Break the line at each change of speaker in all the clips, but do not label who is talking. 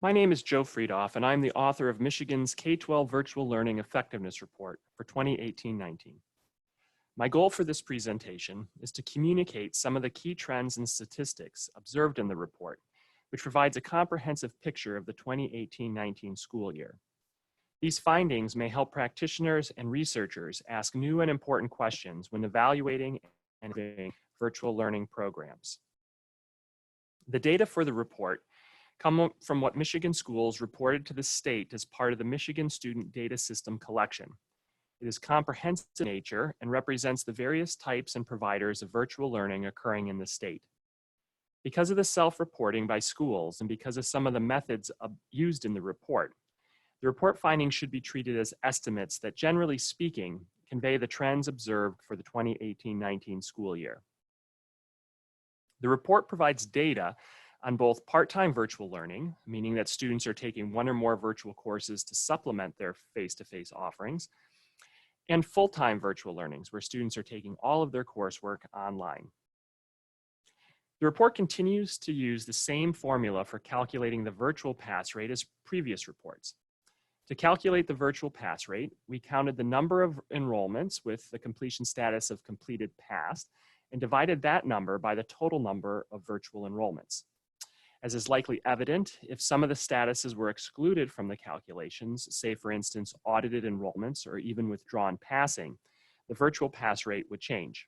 My name is Joe Friedoff, and I'm the author of Michigan's K-12 Virtual Learning Effectiveness Report for 2018-19. My goal for this presentation is to communicate some of the key trends and statistics observed in the report, which provides a comprehensive picture of the 2018-19 school year. These findings may help practitioners and researchers ask new and important questions when evaluating and evaluating virtual learning programs. The data for the report come from what Michigan schools reported to the state as part of the Michigan Student Data System collection. It is comprehensive in nature and represents the various types and providers of virtual learning occurring in the state. Because of the self-reporting by schools and because of some of the methods used in the report findings should be treated as estimates that, generally speaking, convey the trends observed for the 2018-19 school year. The report provides data on both part-time virtual learning, meaning that students are taking one or more virtual courses to supplement their face-to-face offerings, and full-time virtual learnings, where students are taking all of their coursework online. The report continues to use the same formula for calculating the virtual pass rate as previous reports. To calculate the virtual pass rate, we counted the number of enrollments with the completion status of completed passed and divided that number by the total number of virtual enrollments. As is likely evident, if some of the statuses were excluded from the calculations, say for instance audited enrollments or even withdrawn passing, the virtual pass rate would change.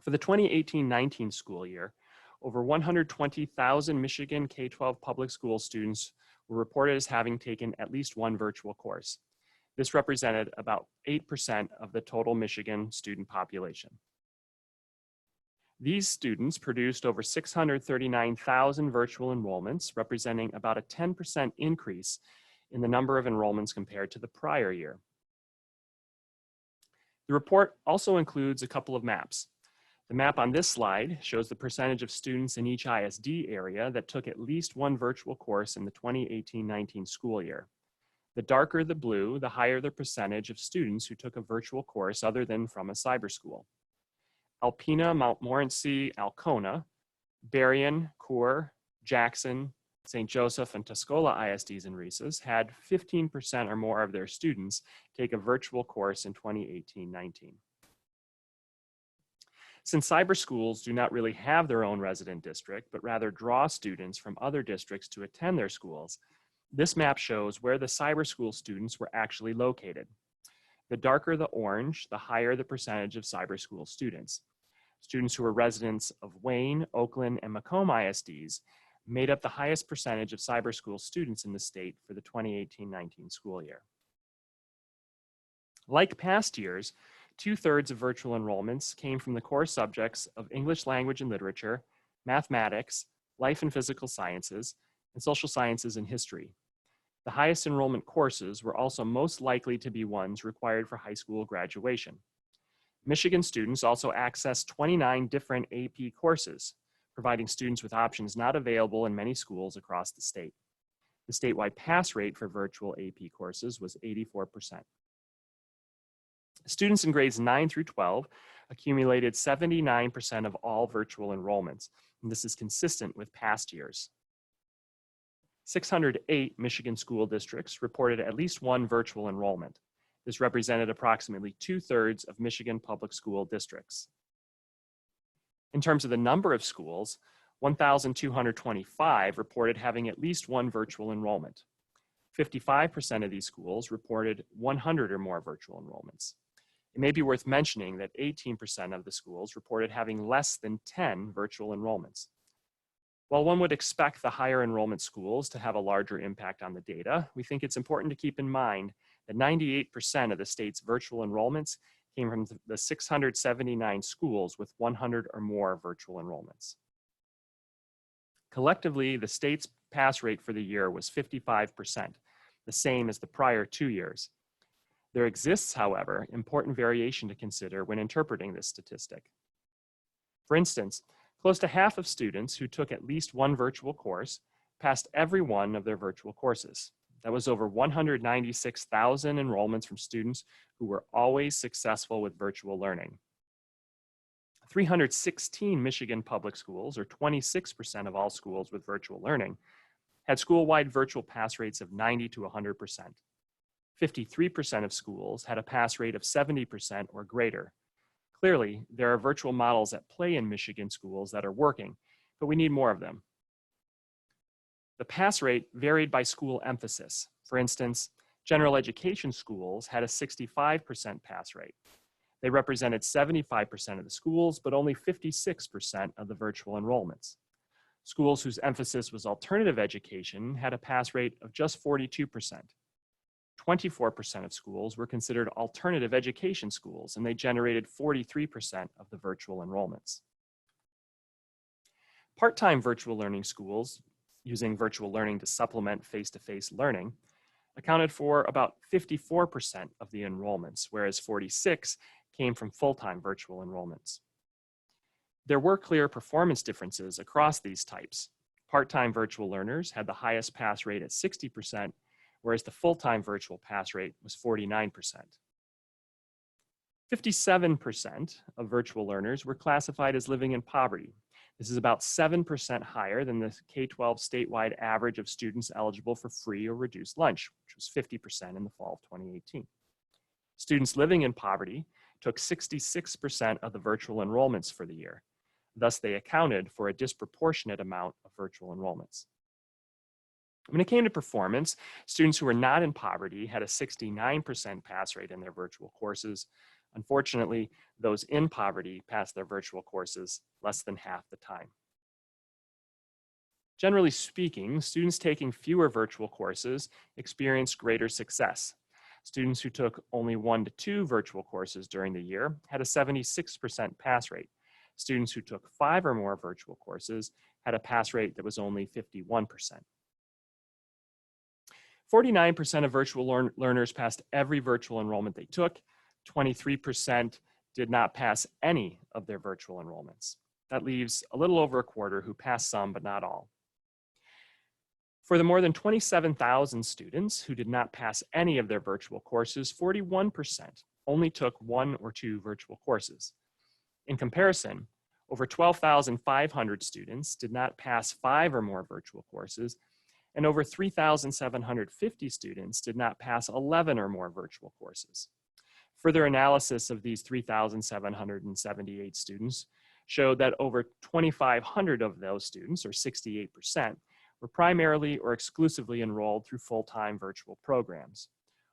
For the 2018-19 school year, over 120,000 Michigan K-12 public school students were reported as having taken at least one virtual course. This represented about 8% of the total Michigan student population. These students produced over 639,000 virtual enrollments, representing about a 10% increase in the number of enrollments compared to the prior year. The report also includes a couple of maps. The map on this slide shows the percentage of students in each ISD area that took at least one virtual course in the 2018-19 school year. The darker the blue, the higher the percentage of students who took a virtual course other than from a cyber school. Alpena, Mount Morency, Alcona, Berrien, Coeur, Jackson, St. Joseph, and Tuscola ISDs and RESAs had 15% or more of their students take a virtual course in 2018-19. Since cyber schools do not really have their own resident district, but rather draw students from other districts to attend their schools, this map shows where the cyber school students were actually located. The darker the orange, the higher the percentage of cyber school students. Students who were residents of Wayne, Oakland, and Macomb ISDs made up the highest percentage of cyber school students in the state for the 2018-19 school year. Like past years, 2/3 of virtual enrollments came from the core subjects of English language and literature, mathematics, life and physical sciences, and social sciences and history. The highest enrollment courses were also most likely to be ones required for high school graduation. Michigan students also accessed 29 different AP courses, providing students with options not available in many schools across the state. The statewide pass rate for virtual AP courses was 84%. Students in grades 9 through 12 accumulated 79% of all virtual enrollments, and this is consistent with past years. 608 Michigan school districts reported at least one virtual enrollment. This represented approximately 2/3 of Michigan public school districts. In terms of the number of schools, 1,225 reported having at least one virtual enrollment. 55% of these schools reported 100 or more virtual enrollments. It may be worth mentioning that 18% of the schools reported having less than 10 virtual enrollments. While one would expect the higher enrollment schools to have a larger impact on the data, we think it's important to keep in mind that 98% of the state's virtual enrollments came from the 679 schools with 100 or more virtual enrollments. Collectively, the state's pass rate for the year was 55%, the same as the prior 2 years. There exists, however, important variation to consider when interpreting this statistic. For instance, close to half of students who took at least one virtual course passed every one of their virtual courses. That was over 196,000 enrollments from students who were always successful with virtual learning. 316 Michigan public schools, or 26% of all schools with virtual learning, had school-wide virtual pass rates of 90 to 100%. 53% of schools had a pass rate of 70% or greater. Clearly, there are virtual models at play in Michigan schools that are working, but we need more of them. The pass rate varied by school emphasis. For instance, general education schools had a 65% pass rate. They represented 75% of the schools, but only 56% of the virtual enrollments. Schools whose emphasis was alternative education had a pass rate of just 42%. 24% of schools were considered alternative education schools, and they generated 43% of the virtual enrollments. Part-time virtual learning schools, using virtual learning to supplement face-to-face learning, accounted for about 54% of the enrollments, whereas 46% came from full-time virtual enrollments. There were clear performance differences across these types. Part-time virtual learners had the highest pass rate at 60%, whereas the full-time virtual pass rate was 49%. 57% of virtual learners were classified as living in poverty. This is about 7% higher than the K-12 statewide average of students eligible for free or reduced lunch, which was 50% in the fall of 2018. Students living in poverty took 66% of the virtual enrollments for the year. Thus, they accounted for a disproportionate amount of virtual enrollments. When it came to performance, students who were not in poverty had a 69% pass rate in their virtual courses. Unfortunately, those in poverty passed their virtual courses less than half the time. Generally speaking, students taking fewer virtual courses experienced greater success. Students who took only 1 to 2 virtual courses during the year had a 76% pass rate. Students who took 5 or more virtual courses had a pass rate that was only 51%. 49% of virtual learners passed every virtual enrollment they took. 23% did not pass any of their virtual enrollments. That leaves a little over a quarter who passed some, but not all. For the more than 27,000 students who did not pass any of their virtual courses, 41% only took 1 or 2 virtual courses. In comparison, over 12,500 students did not pass 5 or more virtual courses, and over 3,750 students did not pass 11 or more virtual courses. Further analysis of these 3,778 students showed that over 2,500 of those students, or 68%, were primarily or exclusively enrolled through full-time virtual programs.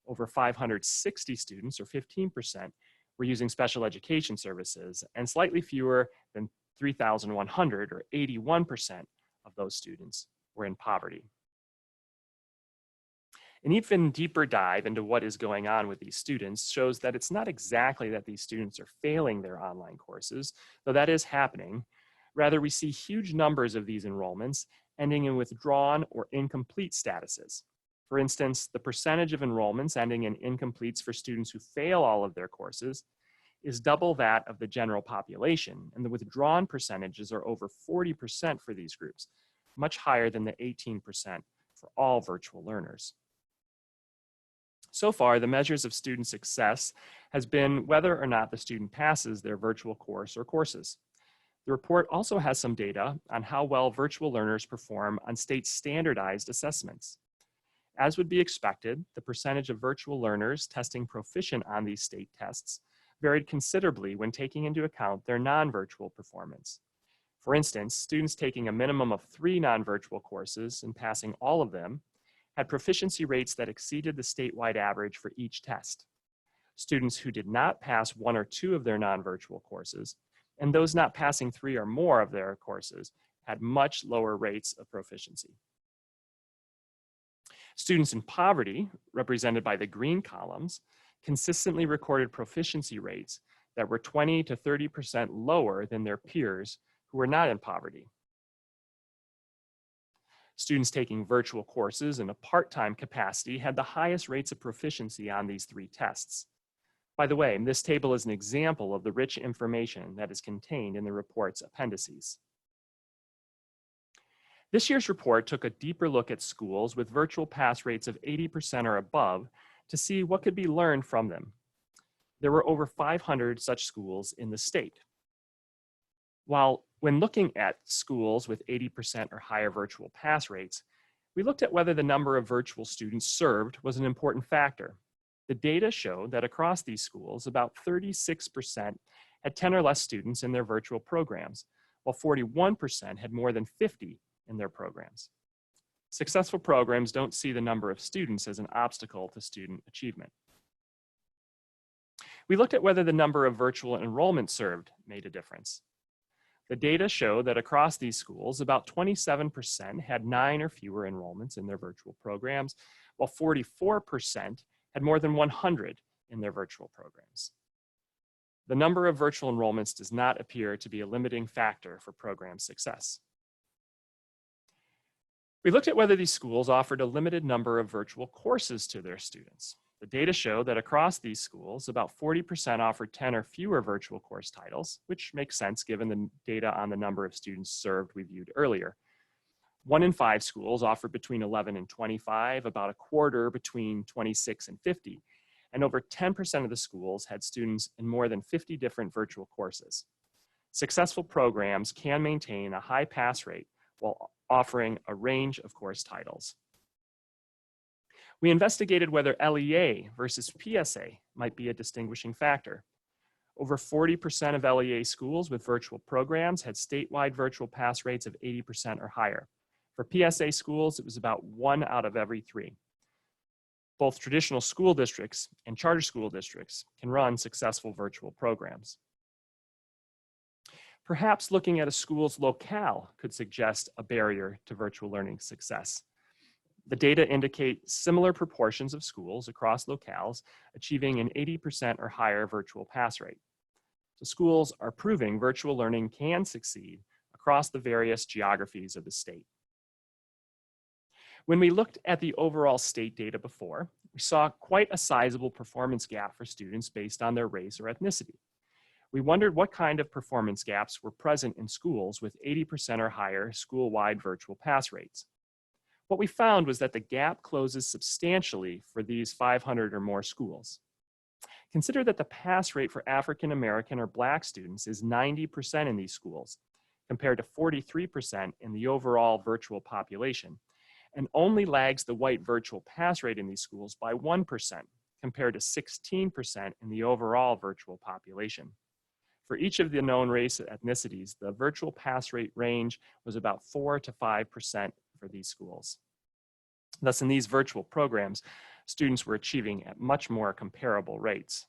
Over 560 students, or 15%, were using special education services, and slightly fewer than 3,100, or 81% of those students, were in poverty. An even deeper dive into what is going on with these students shows that it's not exactly that these students are failing their online courses, though that is happening. Rather, we see huge numbers of these enrollments ending in withdrawn or incomplete statuses. For instance, the percentage of enrollments ending in incompletes for students who fail all of their courses is double that of the general population, and the withdrawn percentages are over 40% for these groups, much higher than the 18% for all virtual learners. So far, the measures of student success has been whether or not the student passes their virtual course or courses. The report also has some data on how well virtual learners perform on state standardized assessments. As would be expected, the percentage of virtual learners testing proficient on these state tests varied considerably when taking into account their non-virtual performance. For instance, students taking a minimum of 3 non-virtual courses and passing all of them had proficiency rates that exceeded the statewide average for each test. Students who did not pass 1 or 2 of their non-virtual courses, and those not passing 3 or more of their courses, had much lower rates of proficiency. Students in poverty, represented by the green columns, consistently recorded proficiency rates that were 20 to 30% lower than their peers who were not in poverty. Students taking virtual courses in a part-time capacity had the highest rates of proficiency on these 3 tests. By the way, this table is an example of the rich information that is contained in the report's appendices. This year's report took a deeper look at schools with virtual pass rates of 80% or above to see what could be learned from them. There were over 500 such schools in the state. When looking at schools with 80% or higher virtual pass rates, We looked at whether the number of virtual students served was an important factor. The data showed that across these schools, about 36% had 10 or less students in their virtual programs, while 41% had more than 50 in their programs. Successful programs don't see the number of students as an obstacle to student achievement. We looked at whether the number of virtual enrollments served made a difference. The data show that across these schools, about 27% had 9 or fewer enrollments in their virtual programs, while 44% had more than 100 in their virtual programs. The number of virtual enrollments does not appear to be a limiting factor for program success. We looked at whether these schools offered a limited number of virtual courses to their students. The data show that across these schools, about 40% offered 10 or fewer virtual course titles, which makes sense given the data on the number of students served we viewed earlier. 1 in 5 schools offered between 11 and 25, about a quarter between 26 and 50, and over 10% of the schools had students in more than 50 different virtual courses. Successful programs can maintain a high pass rate while offering a range of course titles. We investigated whether LEA versus PSA might be a distinguishing factor. Over 40% of LEA schools with virtual programs had statewide virtual pass rates of 80% or higher. For PSA schools, it was about 1 out of every 3. Both traditional school districts and charter school districts can run successful virtual programs. Perhaps looking at a school's locale could suggest a barrier to virtual learning success. The data indicate similar proportions of schools across locales achieving an 80% or higher virtual pass rate. So schools are proving virtual learning can succeed across the various geographies of the state. When we looked at the overall state data before, we saw quite a sizable performance gap for students based on their race or ethnicity. We wondered what kind of performance gaps were present in schools with 80% or higher school-wide virtual pass rates. What we found was that the gap closes substantially for these 500 or more schools. Consider that the pass rate for African American or Black students is 90% in these schools, compared to 43% in the overall virtual population, and only lags the white virtual pass rate in these schools by 1%, compared to 16% in the overall virtual population. For each of the known race ethnicities, the virtual pass rate range was about 4 to 5% for these schools. Thus, in these virtual programs, students were achieving at much more comparable rates.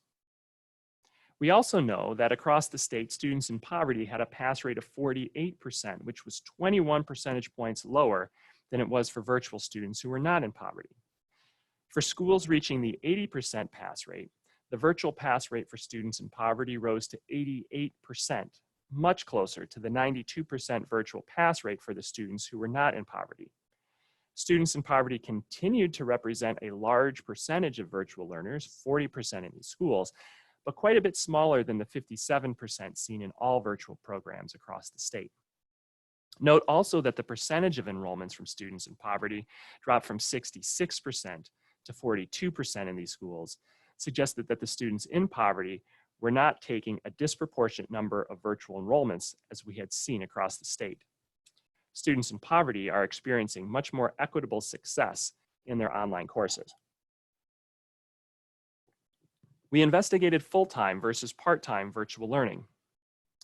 We also know that across the state, students in poverty had a pass rate of 48%, which was 21 percentage points lower than it was for virtual students who were not in poverty. For schools reaching the 80% pass rate, the virtual pass rate for students in poverty rose to 88%, much closer to the 92% virtual pass rate for the students who were not in poverty. Students in poverty continued to represent a large percentage of virtual learners, 40% in these schools, but quite a bit smaller than the 57% seen in all virtual programs across the state. Note also that the percentage of enrollments from students in poverty dropped from 66% to 42% in these schools, suggested that the students in poverty were not taking a disproportionate number of virtual enrollments as we had seen across the state. Students in poverty are experiencing much more equitable success in their online courses. We investigated full-time versus part-time virtual learning.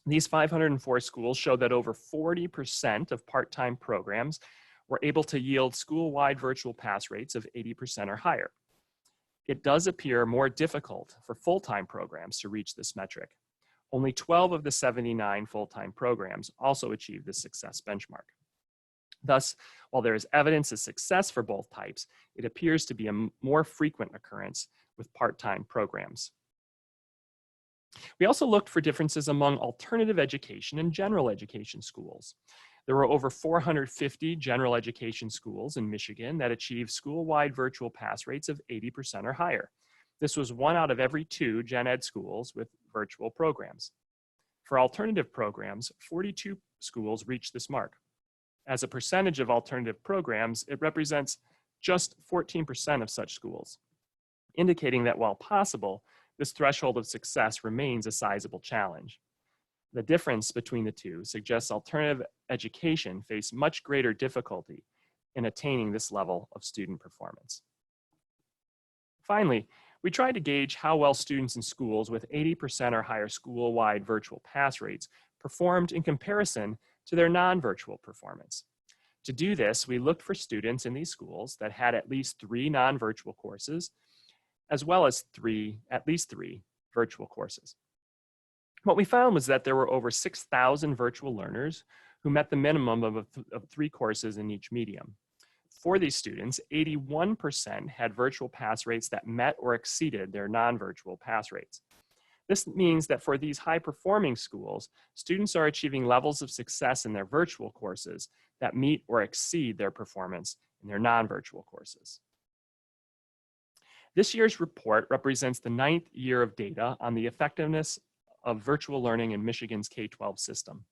These 504 schools show that over 40% of part-time programs were able to yield school-wide virtual pass rates of 80% or higher. It does appear more difficult for full-time programs to reach this metric. Only 12 of the 79 full-time programs also achieved this success benchmark. Thus, while there is evidence of success for both types, it appears to be a more frequent occurrence with part-time programs. We also looked for differences among alternative education and general education schools. There were over 450 general education schools in Michigan that achieved school-wide virtual pass rates of 80% or higher. This was 1 out of every 2 gen ed schools with virtual programs. For alternative programs, 42 schools reached this mark. As a percentage of alternative programs, it represents just 14% of such schools, indicating that while possible, this threshold of success remains a sizable challenge. The difference between the two suggests alternative education face much greater difficulty in attaining this level of student performance. Finally, we tried to gauge how well students in schools with 80% or higher school-wide virtual pass rates performed in comparison to their non-virtual performance. To do this, we looked for students in these schools that had at least 3 non-virtual courses, as well as at least three virtual courses. What we found was that there were over 6,000 virtual learners who met the minimum of 3 courses in each medium. For these students, 81% had virtual pass rates that met or exceeded their non-virtual pass rates. This means that for these high-performing schools, students are achieving levels of success in their virtual courses that meet or exceed their performance in their non-virtual courses. This year's report represents the 9th year of data on the effectiveness of virtual learning in Michigan's K-12 system.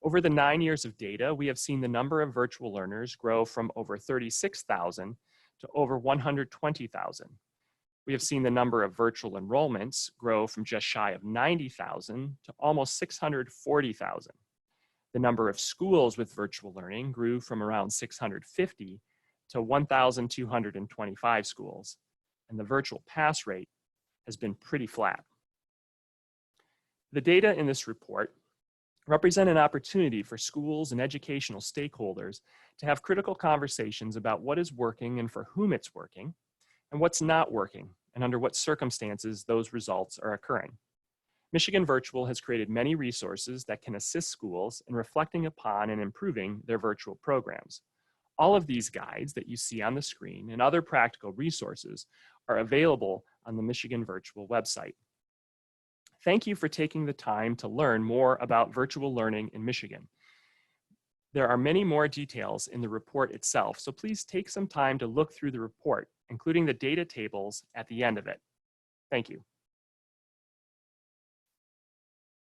Over the 9 years of data, we have seen the number of virtual learners grow from over 36,000 to over 120,000. We have seen the number of virtual enrollments grow from just shy of 90,000 to almost 640,000. The number of schools with virtual learning grew from around 650 to 1,225 schools, and the virtual pass rate has been pretty flat. The data in this report represent an opportunity for schools and educational stakeholders to have critical conversations about what is working and for whom it's working, and what's not working, and under what circumstances those results are occurring. Michigan Virtual has created many resources that can assist schools in reflecting upon and improving their virtual programs. All of these guides that you see on the screen and other practical resources are available on the Michigan Virtual website. Thank you for taking the time to learn more about virtual learning in Michigan. There are many more details in the report itself, so please take some time to look through the report, including the data tables at the end of it. Thank you.